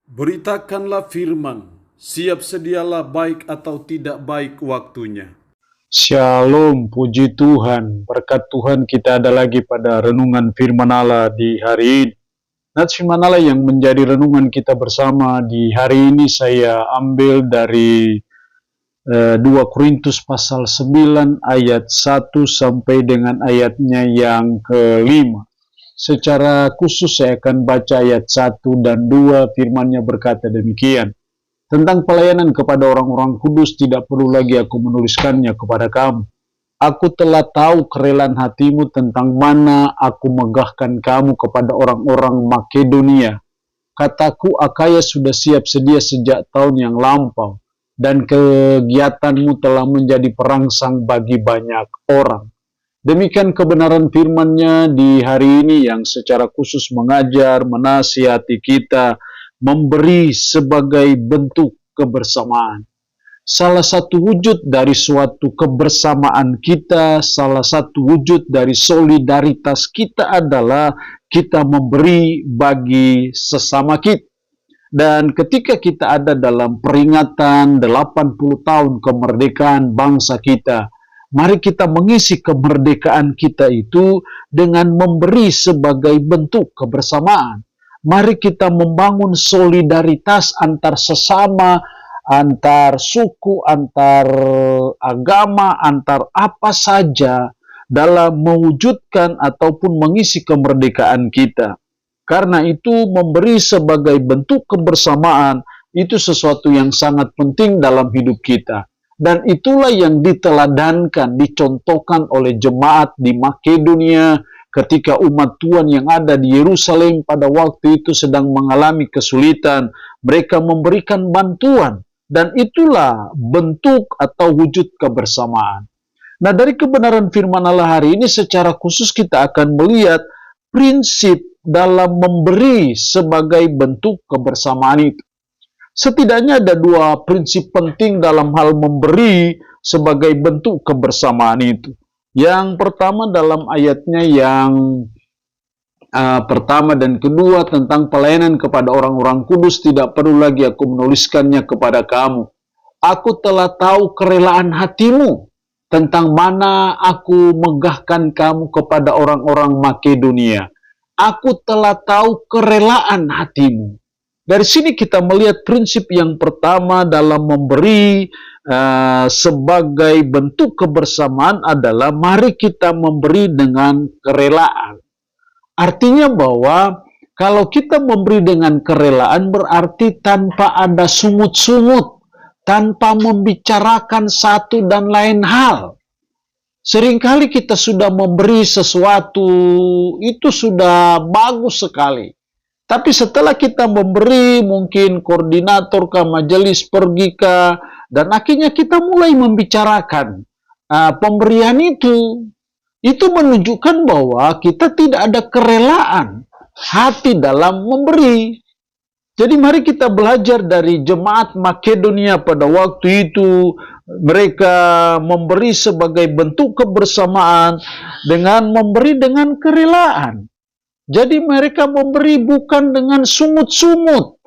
Beritakanlah firman, siap sedialah baik atau tidak baik waktunya. Shalom, puji Tuhan, berkat Tuhan kita ada lagi pada renungan firman Allah di hari ini. Nats firman Allah yang menjadi renungan kita bersama di hari ini saya ambil dari 2 Korintus pasal 9 ayat 1 sampai dengan ayatnya yang kelima. Secara khusus saya akan baca ayat 1 dan 2, firman-Nya berkata demikian. Tentang pelayanan kepada orang-orang kudus tidak perlu lagi aku menuliskannya kepada kamu. Aku telah tahu kerelaan hatimu tentang mana aku megahkan kamu kepada orang-orang Makedonia. Kataku, Akaya sudah siap sedia sejak tahun yang lampau, dan kegiatanmu telah menjadi perangsang bagi banyak orang. Demikian kebenaran firman-Nya di hari ini yang secara khusus mengajar, menasihati kita, memberi sebagai bentuk kebersamaan. Salah satu wujud dari suatu kebersamaan kita, salah satu wujud dari solidaritas kita adalah kita memberi bagi sesama kita. Dan ketika kita ada dalam peringatan 80 tahun kemerdekaan bangsa kita, mari kita mengisi kemerdekaan kita itu dengan memberi sebagai bentuk kebersamaan. Mari kita membangun solidaritas antar sesama, antar suku, antar agama, antar apa saja dalam mewujudkan ataupun mengisi kemerdekaan kita. Karena itu memberi sebagai bentuk kebersamaan itu sesuatu yang sangat penting dalam hidup kita. Dan itulah yang diteladankan, dicontohkan oleh jemaat di Makedonia ketika umat Tuhan yang ada di Yerusalem pada waktu itu sedang mengalami kesulitan. Mereka memberikan bantuan dan itulah bentuk atau wujud kebersamaan. Nah, dari kebenaran firman Allah hari ini secara khusus kita akan melihat prinsip dalam memberi sebagai bentuk kebersamaan itu. Setidaknya ada 2 prinsip penting dalam hal memberi sebagai bentuk kebersamaan itu. Yang pertama dalam ayatnya yang pertama dan kedua tentang pelayanan kepada orang-orang kudus tidak perlu lagi aku menuliskannya kepada kamu. Aku telah tahu kerelaan hatimu tentang mana aku megahkan kamu kepada orang-orang Makedonia. Aku telah tahu kerelaan hatimu. Dari sini kita melihat prinsip yang pertama dalam memberi sebagai bentuk kebersamaan adalah mari kita memberi dengan kerelaan. Artinya bahwa kalau kita memberi dengan kerelaan berarti tanpa ada sungut-sungut, tanpa membicarakan satu dan lain hal. Seringkali kita sudah memberi sesuatu, itu sudah bagus sekali. Tapi setelah kita memberi, mungkin koordinator kah, majelis pergi kah, dan akhirnya kita mulai membicarakan pemberian itu menunjukkan bahwa kita tidak ada kerelaan hati dalam memberi. Jadi mari kita belajar dari jemaat Makedonia pada waktu itu. Mereka memberi sebagai bentuk kebersamaan dengan memberi dengan kerelaan. Jadi mereka memberi bukan dengan sungut-sungut.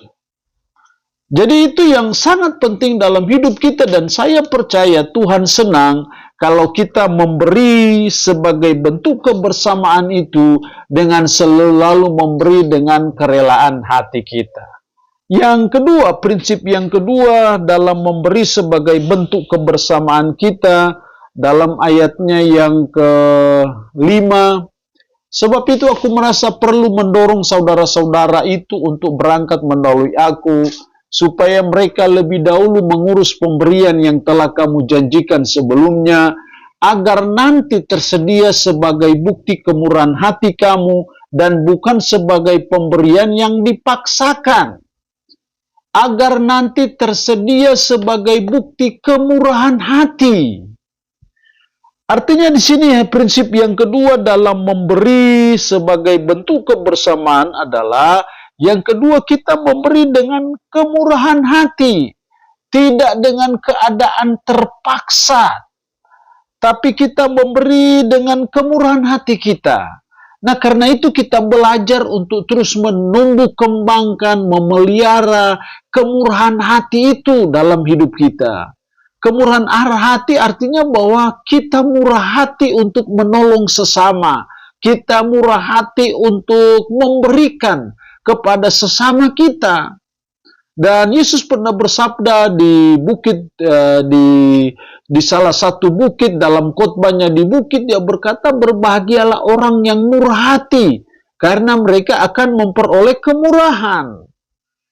Jadi itu yang sangat penting dalam hidup kita dan saya percaya Tuhan senang kalau kita memberi sebagai bentuk kebersamaan itu dengan selalu memberi dengan kerelaan hati kita. Yang kedua, prinsip yang kedua dalam memberi sebagai bentuk kebersamaan kita dalam ayatnya yang ke-5. Sebab itu aku merasa perlu mendorong saudara-saudara itu untuk berangkat mendahului aku, supaya mereka lebih dahulu mengurus pemberian yang telah kamu janjikan sebelumnya, agar nanti tersedia sebagai bukti kemurahan hati kamu dan bukan sebagai pemberian yang dipaksakan. Agar nanti tersedia sebagai bukti kemurahan hati. Artinya di sini prinsip yang kedua dalam memberi sebagai bentuk kebersamaan adalah yang kedua kita memberi dengan kemurahan hati, tidak dengan keadaan terpaksa, tapi kita memberi dengan kemurahan hati kita. Nah, karena itu kita belajar untuk terus menumbuh kembangkan, memelihara kemurahan hati itu dalam hidup kita. Kemurahan hati artinya bahwa kita murah hati untuk menolong sesama. Kita murah hati untuk memberikan kepada sesama kita. Dan Yesus pernah bersabda di bukit, di salah satu bukit, dalam khotbahnya di bukit, dia berkata, berbahagialah orang yang murah hati, karena mereka akan memperoleh kemurahan.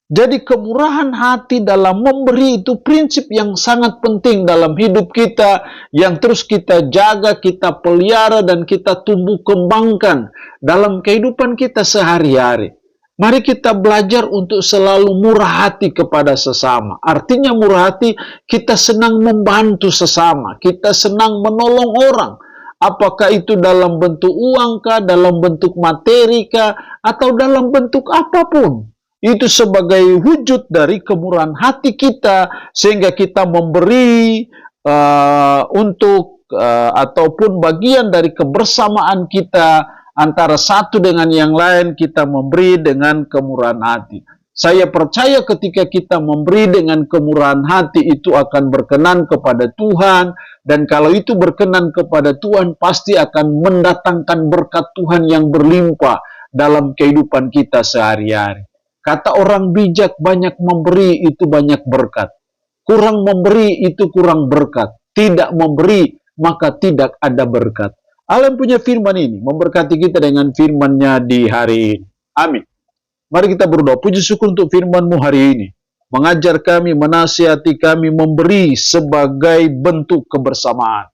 Jadi kemurahan hati dalam memberi itu prinsip yang sangat penting dalam hidup kita, yang terus kita jaga, kita pelihara, dan kita tumbuh kembangkan dalam kehidupan kita sehari-hari. Mari kita belajar untuk selalu murah hati kepada sesama. Artinya murah hati, kita senang membantu sesama, kita senang menolong orang. Apakah itu dalam bentuk uang kah, dalam bentuk materi kah, atau dalam bentuk apapun. Itu sebagai wujud dari kemurahan hati kita, sehingga kita memberi ataupun bagian dari kebersamaan kita antara satu dengan yang lain, kita memberi dengan kemurahan hati. Saya percaya ketika kita memberi dengan kemurahan hati, itu akan berkenan kepada Tuhan. Dan kalau itu berkenan kepada Tuhan, pasti akan mendatangkan berkat Tuhan yang berlimpah dalam kehidupan kita sehari-hari. Kata orang bijak, banyak memberi itu banyak berkat. Kurang memberi itu kurang berkat. Tidak memberi, maka tidak ada berkat. Allah punya firman ini, memberkati kita dengan firman-Nya di hari ini. Amin. Mari kita berdoa. Puji syukur untuk firman-Mu hari ini. Mengajar kami, menasihati kami, memberi sebagai bentuk kebersamaan.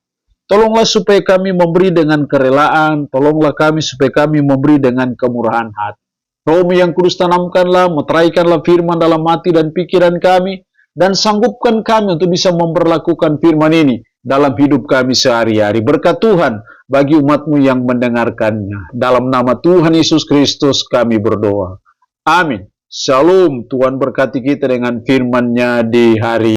Tolonglah supaya kami memberi dengan kerelaan. Tolonglah kami supaya kami memberi dengan kemurahan hati. Roh-Mu yang kudus, tanamkanlah, meteraikanlah firman dalam hati dan pikiran kami. Dan sanggupkan kami untuk bisa memperlakukan firman ini dalam hidup kami sehari-hari. Berkat Tuhan bagi umat-Mu yang mendengarkannya. Dalam nama Tuhan Yesus Kristus kami berdoa. Amin. Shalom. Tuhan berkati kita dengan firman-Nya di hari